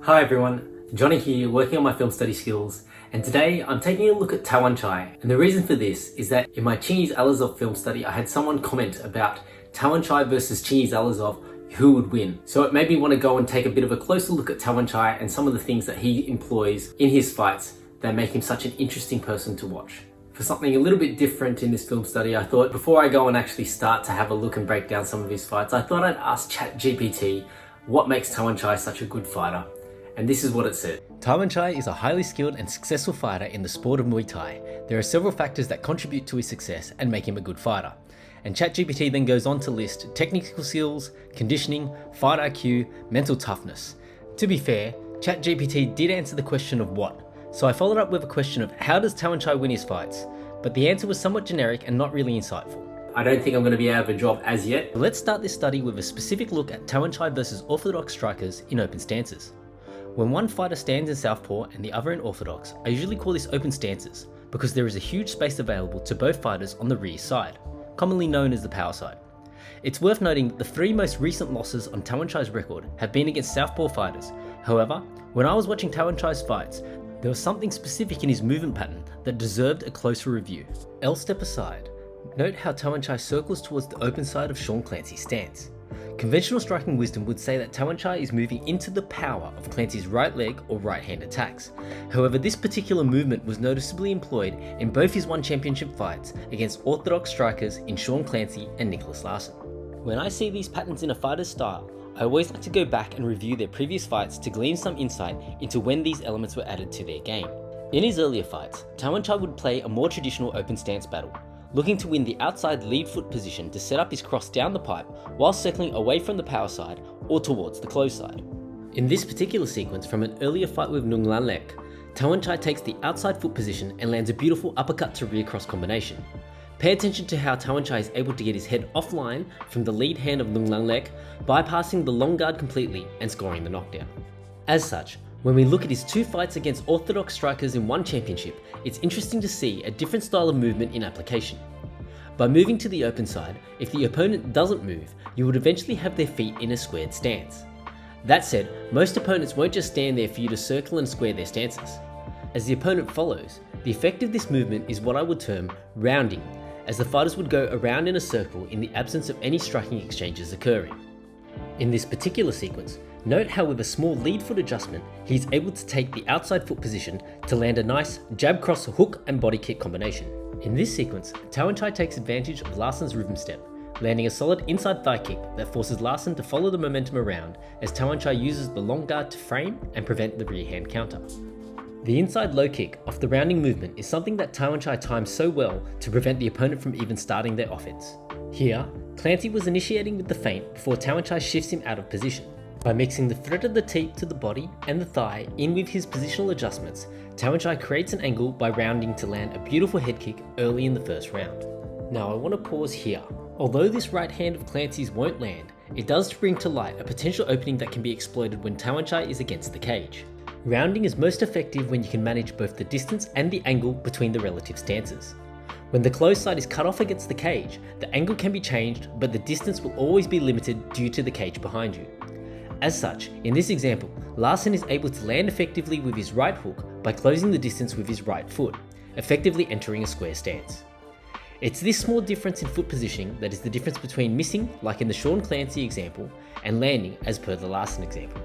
Hi everyone, Johnny here, working on my film study skills, and today I'm taking a look at Tawanchai. And the reason for this is that in my Chingiz Allazov film study, I had someone comment about Tawanchai versus Chingiz Allazov, who would win. So it made me want to go and take a bit of a closer look at Tawanchai and some of the things that he employs in his fights that make him such an interesting person to watch. For something a little bit different in this film study, I thought before I go and actually start to have a look and break down some of his fights, I thought I'd ask Chat GPT what makes Tawanchai such a good fighter. And this is what it said. Tawanchai is a highly skilled and successful fighter in the sport of Muay Thai. There are several factors that contribute to his success and make him a good fighter. And ChatGPT then goes on to list technical skills, conditioning, fight IQ, mental toughness. To be fair, ChatGPT did answer the question of what, so I followed up with a question of how does Tawanchai win his fights? But the answer was somewhat generic and not really insightful. I don't think I'm going to be out of a job as yet. Let's start this study with a specific look at Tawanchai versus orthodox strikers in open stances. When one fighter stands in southpaw and the other in orthodox, I usually call this open stances because there is a huge space available to both fighters on the rear side, commonly known as the power side. It's worth noting that the three most recent losses on Tawanchai's record have been against southpaw fighters. However, when I was watching Tawanchai's fights, there was something specific in his movement pattern that deserved a closer review. I'll step aside. Note how Tawanchai circles towards the open side of Clancy's stance. Conventional striking wisdom would say that Tawanchai is moving into the power of Clancy's right leg or right hand attacks. However, this particular movement was noticeably employed in both his one championship fights against orthodox strikers in Clancy and Niclas Larsen. When I see these patterns in a fighter's style, I always like to go back and review their previous fights to glean some insight into when these elements were added to their game. In his earlier fights, Tawanchai would play a more traditional open stance battle, looking to win the outside lead foot position to set up his cross down the pipe while circling away from the power side or towards the close side. In this particular sequence from an earlier fight with Niclas Larsen, Tawanchai takes the outside foot position and lands a beautiful uppercut to rear cross combination. Pay attention to how Tawanchai is able to get his head offline from the lead hand of Niclas Larsen, bypassing the long guard completely and scoring the knockdown. As such, when we look at his two fights against orthodox strikers in one championship, it's interesting to see a different style of movement in application. By moving to the open side, if the opponent doesn't move, you would eventually have their feet in a squared stance. That said, most opponents won't just stand there for you to circle and square their stances. As the opponent follows, the effect of this movement is what I would term rounding, as the fighters would go around in a circle in the absence of any striking exchanges occurring. In this particular sequence, note how with a small lead foot adjustment, he's able to take the outside foot position to land a nice jab cross hook and body kick combination. In this sequence, Tawanchai takes advantage of Larsen's rhythm step, landing a solid inside thigh kick that forces Larsen to follow the momentum around as Tawanchai uses the long guard to frame and prevent the rear hand counter. The inside low kick off the rounding movement is something that Tawanchai times so well to prevent the opponent from even starting their offense. Here, Clancy was initiating with the feint before Tawanchai shifts him out of position. By mixing the threat of the teep to the body and the thigh in with his positional adjustments, Tawanchai creates an angle by rounding to land a beautiful head kick early in the first round. Now I want to pause here. Although this right hand of Clancy's won't land, it does bring to light a potential opening that can be exploited when Tawanchai is against the cage. Rounding is most effective when you can manage both the distance and the angle between the relative stances. When the closed side is cut off against the cage, the angle can be changed, but the distance will always be limited due to the cage behind you. As such, in this example, Larsen is able to land effectively with his right hook by closing the distance with his right foot, effectively entering a square stance. It's this small difference in foot positioning that is the difference between missing, like in the Clancy example, and landing as per the Larsen example.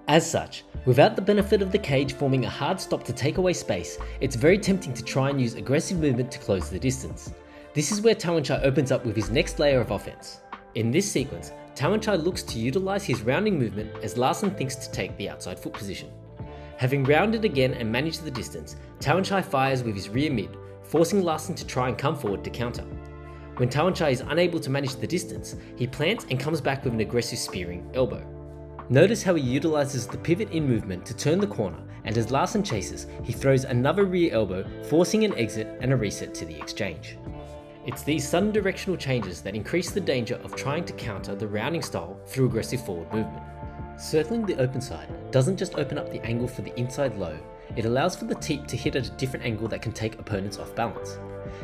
As such, without the benefit of the cage forming a hard stop to take away space, it's very tempting to try and use aggressive movement to close the distance. This is where Tawanchai opens up with his next layer of offense. In this sequence, Tawanchai looks to utilize his rounding movement as Larsen thinks to take the outside foot position. Having rounded again and managed the distance, Tawanchai fires with his rear mid, forcing Larsen to try and come forward to counter. When Tawanchai is unable to manage the distance, he plants and comes back with an aggressive spearing elbow. Notice how he utilizes the pivot in movement to turn the corner, and as Larsen chases, he throws another rear elbow, forcing an exit and a reset to the exchange. It's these sudden directional changes that increase the danger of trying to counter the rounding style through aggressive forward movement. Circling the open side doesn't just open up the angle for the inside low, it allows for the teep to hit at a different angle that can take opponents off balance.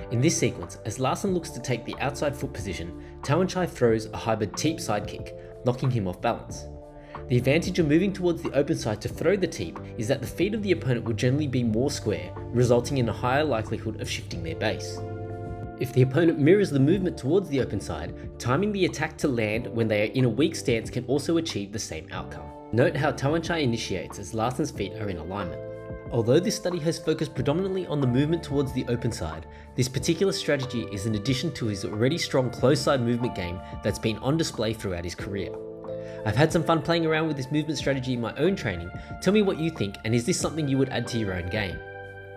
In this sequence, as Larsen looks to take the outside foot position, Tawanchai throws a hybrid teep sidekick, knocking him off balance. The advantage of moving towards the open side to throw the teep is that the feet of the opponent will generally be more square, resulting in a higher likelihood of shifting their base. If the opponent mirrors the movement towards the open side, timing the attack to land when they are in a weak stance can also achieve the same outcome. Note how Tawanchai initiates as Larsen's feet are in alignment. Although this study has focused predominantly on the movement towards the open side, this particular strategy is an addition to his already strong close side movement game that's been on display throughout his career. I've had some fun playing around with this movement strategy in my own training. Tell me what you think, and is this something you would add to your own game?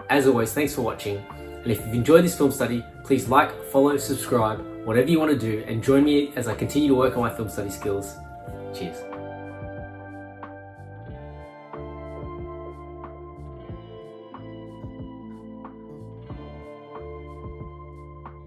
As always, thanks for watching, and if you've enjoyed this film study, please like, follow, subscribe, whatever you want to do, and join me as I continue to work on my film study skills. Cheers.